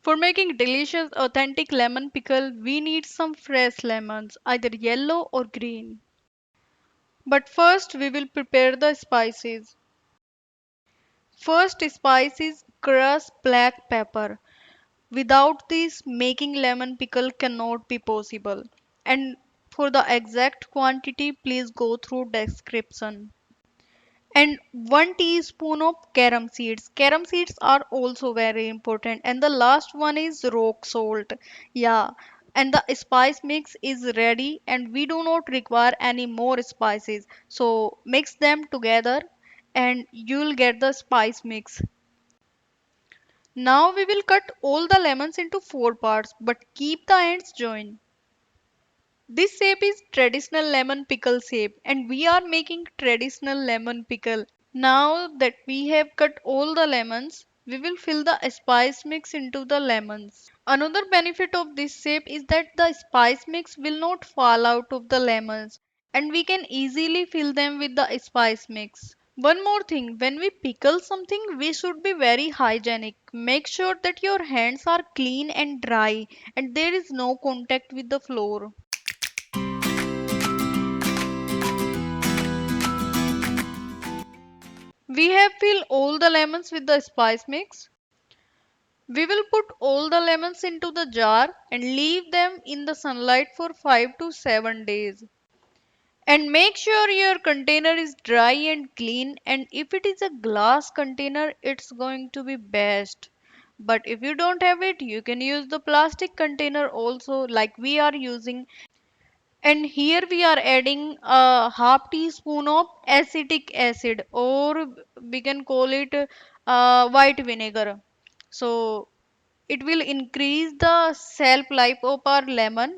For making delicious authentic lemon pickle, we need some fresh lemons, either yellow or green. But first we will prepare the spices. First spice is crushed black pepper. Without this, making lemon pickle cannot be possible. And for the exact quantity, please go through description. And 1 teaspoon of carom seeds. Carom seeds are also very important. And the last one is rock salt. Yeah. And the spice mix is ready and we do not require any more spices. So mix them together and you'll get the spice mix. Now we will cut all the lemons into 4 parts but keep the ends joined. This shape is traditional lemon pickle shape and we are making traditional lemon pickle. Now that we have cut all the lemons, we will fill the spice mix into the lemons. Another benefit of this shape is that the spice mix will not fall out of the lemons and we can easily fill them with the spice mix. One more thing, when we pickle something, we should be very hygienic. Make sure that your hands are clean and dry and there is no contact with the floor. We have filled all the lemons with the spice mix. We will put all the lemons into the jar and leave them in the sunlight for 5 to 7 days. And make sure your container is dry and clean, and if it is a glass container, it's going to be best. But if you don't have it, you can use the plastic container also like we are using. And here we are adding a half teaspoon of acetic acid or we can call it white vinegar. So it will increase the shelf life of our lemon